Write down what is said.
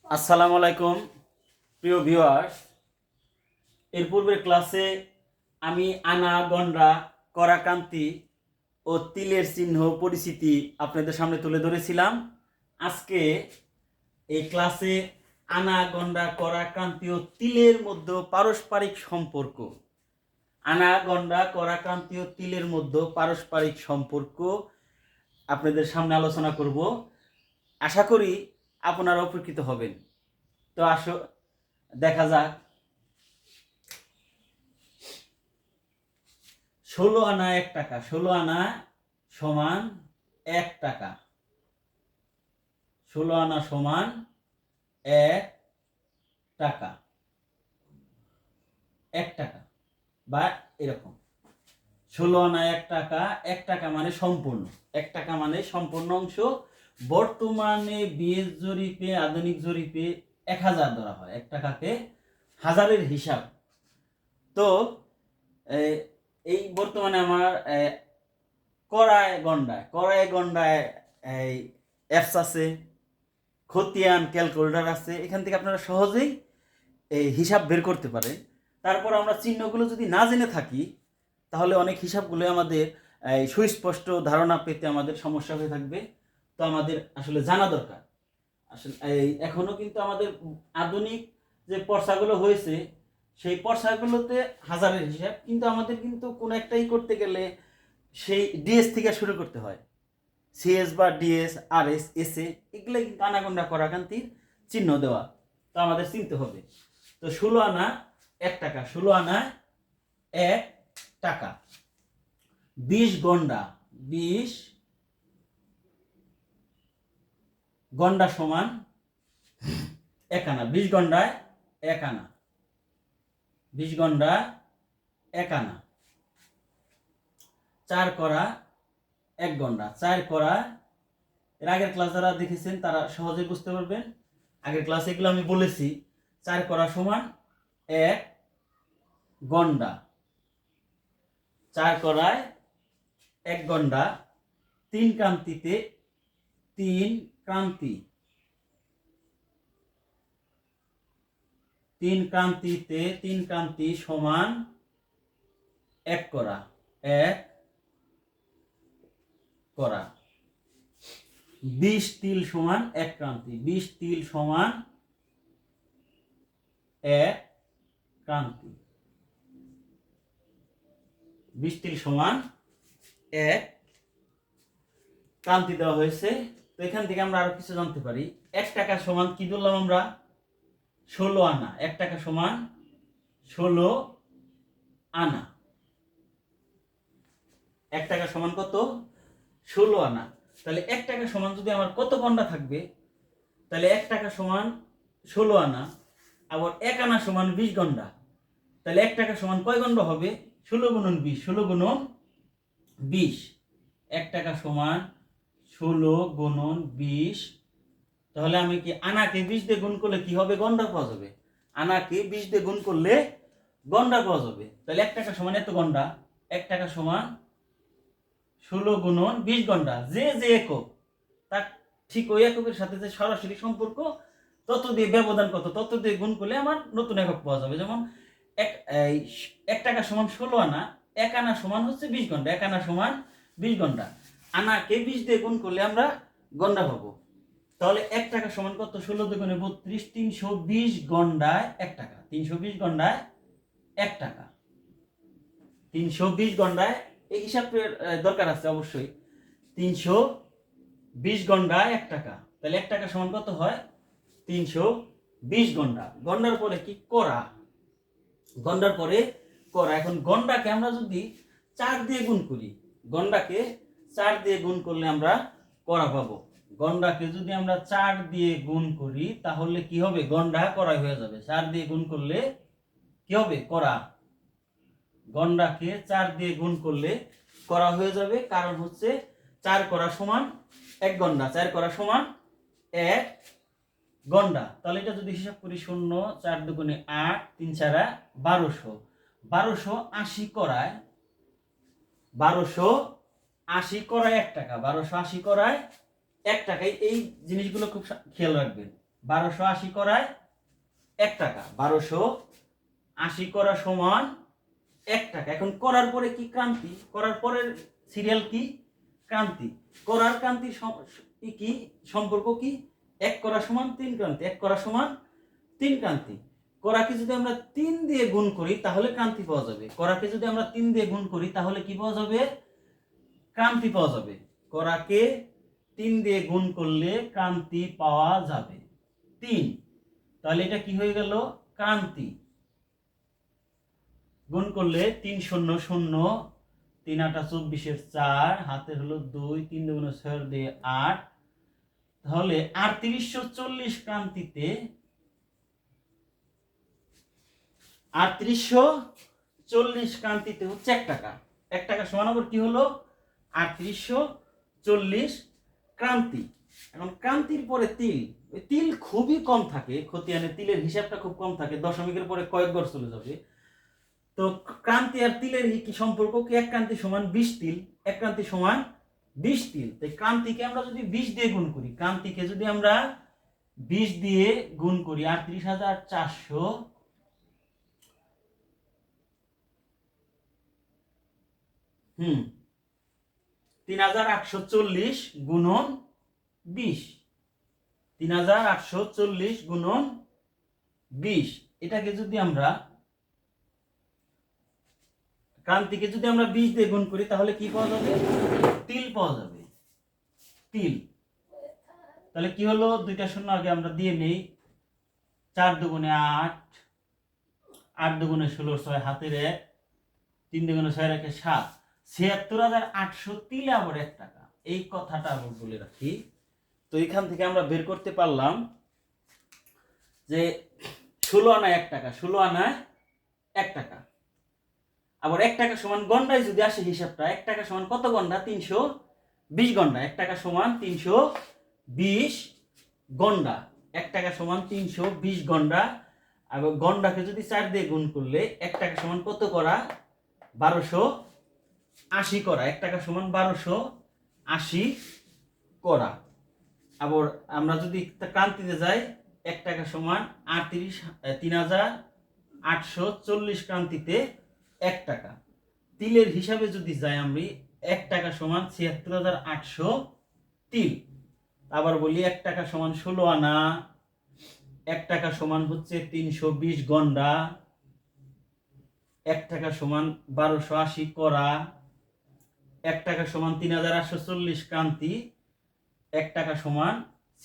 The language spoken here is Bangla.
আসসালামু আলাইকুম প্রিয় ভিউয়ার্স। এর পূর্বের ক্লাসে আমি আনা, গন্ডা, করাকান্তি ও তিলের চিহ্ন পরিচিতি আপনাদের সামনে তুলে ধরেছিলাম। আজকে এই ক্লাসে আনা, গন্ডা, করাকান্তি ও তিলের মধ্যে পারস্পরিক সম্পর্ক, আনা, গন্ডা, করাকান্তি ও তিলের মধ্যে পারস্পরিক সম্পর্ক আপনাদের সামনে আলোচনা করব। আশা করি আপনারা উপকৃত হবেন। তো আসো দেখা যাক। 16 আনা 1 টাকা, 16 আনা সমান 1 টাকা, 16 আনা সমান 1 টাকা, 1 টাকা বা এরকম 16 আনা 1 টাকা, 1 টাকা মানে সম্পূর্ণ, 1 টাকা মানে সম্পূর্ণ অংশ। বর্তমানে বিএস জরিপে, আধুনিক জরিপে 1000 ধরা হয়, 1 টাকাকে হাজারের হিসাব। তো এই বর্তমানে আমার কড়ায় গন্ডায় এই অ্যাপস আছে, খতিয়ান ক্যালকুলেটর আছে, এখান থেকে আপনারা সহজেই এই হিসাব বের করতে পারেন। তারপর আমরা চিহ্নগুলো যদি না জেনে থাকি তাহলে অনেক হিসাবগুলো আমাদের সুস্পষ্ট ধারণা পেতে আমাদের সমস্যা হয়ে থাকবে। তো আমাদের আসলে জানা দরকার। আসলে এখনো কিন্তু আমাদের আধুনিক যে পর্চাগুলো হয়েছে সেই পর্চাগুলোতে হাজারের হিসাব, কিন্তু আমাদের কিন্তু কোনো একটাই করতে গেলে সেই ডিএস থেকে শুরু করতে হয়। সিএস বা ডিএস, আরএস, এসএ এগুলো কিন্তু আনাগোনা করাকান্তির চিহ্ন দেওয়া, তো আমাদের চিনতে হবে। তো 16 আনা 1 টাকা, 16 আনা 1 টাকা। 20 গন্ডা, 20 গন্ডা সমান 1 আনা, 20 গন্ডায় 1 আনা, 20 গন্ডা 1 আনা। 4 করা 1 গন্ডা, 4 করা, এর আগের ক্লাস যারা দেখেছেন তারা সহজে বুঝতে পারবেন। আগের ক্লাসে এগুলো আমি বলেছি। 4 করা সমান 1 গন্ডা, 4 করায় 1 গন্ডা। 3 ক্রান্তিতে 3 ক্রান্তি, 3 ক্রান্তিতে 3 ক্রান্তি সমান 1 করা, 1 করা। 20 তিল সমান 1 ক্রান্তি, 20 তিল সমান 1 ক্রান্তি, 20 তিল সমান 1 ক্রান্তি দেওয়া হয়েছে। তো এখান থেকে আমরা আরো কিছু জানতে পারি। 1 টাকা সমান কি ধরলাম আমরা? 16 আনা। 1 টাকা সমান 16 আনা। 1 টাকা সমান কত? 16 আনা। তাহলে 1 টাকা সমান যদি আমার কত গন্ডা থাকবে? তাহলে 1 টাকা সমান 16 আনা, আবার 1 আনা সমান 20 গন্ডা। তাহলে 1 টাকা সমান কয় গন্ডা হবে? 16 গুণন 20, 16 গুণন 20। 1 টাকা সমান 16 গুণন 20। তাহলে আমি কি আনাকে 20 দিয়ে গুণ করলে কি হবে? গন্ডা পাওয়া যাবে। আনাকে 20 দিয়ে গুণ করলে গন্ডা পাওয়া যাবে। তাহলে 1 টাকা সমান এত গন্ডা। 1 টাকা সমান 16 গুণন 20 গন্ডা। যে যে একক, তার ঠিক ওই এককের সাথে যে সরাসরি সম্পর্ক, তত দিয়ে ব্যবধান কত, তত দিয়ে গুণ করলে আমার নতুন একক পাওয়া যাবে। যেমন 1 টাকা সমান 16 আনা, 1 আনা সমান হচ্ছে 20 গন্ডা, 1 আনা সমান 20 গন্ডা। আনাকে 20 দিয়ে গুণ করলে আমরা গন্ডা পাবো। তাহলে 1 টাকা সমান কত? 16 দুগুণে 32, 320 গন্ডায় 1 টাকা, 320 গন্ডায় 1 টাকা, 320 গন্ডায়। এই হিসাবের দরকার আছে অবশ্যই। 320 গন্ডায় 1 টাকা। তাহলে 1 টাকা সমান কত হয়? 320 গন্ডা। গন্ডার পরে কি? করা। গন্ডার পরে করা। এখন গন্ডাকে আমরা যদি 4 দিয়ে গুণ করি, গন্ডাকে 4 দিয়ে গুণ করলে আমরা করা পাবো। গন্ডাকে যদি আমরা 4 দিয়ে গুণ করি তাহলে কি হবে? গন্ডা করা হয়ে যাবে। 4 দিয়ে গুণ করলে কি হবে? করা। গন্ডাকে 4 দিয়ে গুণ করলে করা হয়ে যাবে, কারণ হচ্ছে 4 করা সমান 1 গন্ডা, 4 করা সমান 1 গন্ডা। তাহলে এটা যদি হিসাব করি, 0, 4 দুগুণে 8, 3 4 1200, 1280 করায়, 1280 করায় 1 টাকা, 1280 করায় 1 টাকায় এই জিনিসগুলো খুব খেয়াল রাখবেন। 1280 করায় 1 টাকা, 1280 করা সমান 1 টাকা। এখন করার পরে কি ক্রান্তি, করার পরের সিরিয়াল কি ক্রান্তি, করার ক্রান্তির কি সম্পর্ক কি, 1 করা সমান 3 ক্রান্তি, 1 করা সমান 3 ক্রান্তি। করাকে যদি আমরা 3 দিয়ে গুণ করি তাহলে ক্রান্তি পাওয়া যাবে, করাকে যদি আমরা 3 দিয়ে গুণ করি তাহলে কি পাওয়া যাবে, ক্রান্তি পাওয়া যাবে। করাকে 3 দিয়ে গুণ করলে ক্রান্তি পাওয়া যাবে 3। তাহলে এটা কি হয়ে গেল, ক্রান্তি। গুণ করলে 3 0 0, 3 8 24 4, হাতের হলো 2, 3 2 6 দিয়ে 8। তাহলে 3840 ক্রান্তিতে 3840 ক্রান্তিতে হচ্ছে 1 টাকা। 1 টাকা সমান আবার কি হলো, 3840 ক্রান্তি। এখন ক্রান্তির পরে তিল, ওই তিল খুবই কম থাকে, খতিয়ানে তিলের হিসাবটা খুব কম থাকে, দশমিকের পরে কয়েক ঘর চলে যাবে। তো ক্রান্তি আর তিলের কি সম্পর্ক কি, 1 ক্রান্তি সমান 20 তিল, 1 ক্রান্তি সমান 20 তিল। তাই ক্রান্তিকে আমরা যদি 20 দিয়ে গুণ করি, ক্রান্তিকে যদি আমরা 20 দিয়ে গুণ করি, 38,400 3840 গুণন 20, 3840 গুণন 20, এটাকে যদি আমরা ক্রান্তিকে যদি আমরা 20 দিয়ে গুণ করি তাহলে কি পাওয়া যাবে, তিল পাওয়া যাবে, তিল। তাহলে কি হলো, দুইটা শূন্য আগে আমরা দিয়ে নেই, 4 দুগুণে 8, 8 দুগুণে 16, 6 হাতের 1, 3 দুগুণে 6 রেখে 7, ৭৬,৮০০ তিল আবার 1 টাকা। এই কথাটা আমি বলে রাখি। তো এখান থেকে আমরা বের করতে পারলাম যে 16 আনায় 1 টাকা, 16 আনায় 1 টাকা। আবার 1 টাকা সমান গন্ডায় যদি আসে হিসাবটা, 1 টাকা সমান কত গন্ডা, 320 গন্ডা। 1 টাকা সমান 320 গন্ডা, 1 টাকা সমান 320 গন্ডা। আর গন্ডাকে যদি 4 দিয়ে গুণ করলে 1 টাকা সমান কত করা, 1280 করা। 1 টাকা সমান 1280 করা। আবার আমরা যদি ক্রান্তিতে যাই, 1 টাকা সমান 3840 ক্রান্তিতে 1 টাকা। তিলের হিসাবে যদি যাই আমি, 1 টাকা সমান ৭৬,৮০০ তিল। আবার বলি 1 টাকা সমান 16 আনা, 1 টাকা সমান হচ্ছে 320 গন্ডা, 1 টাকা সমান 1280 করা, 1 টাকা সমান 3840 ক্রান্তি, 1 টাকা সমান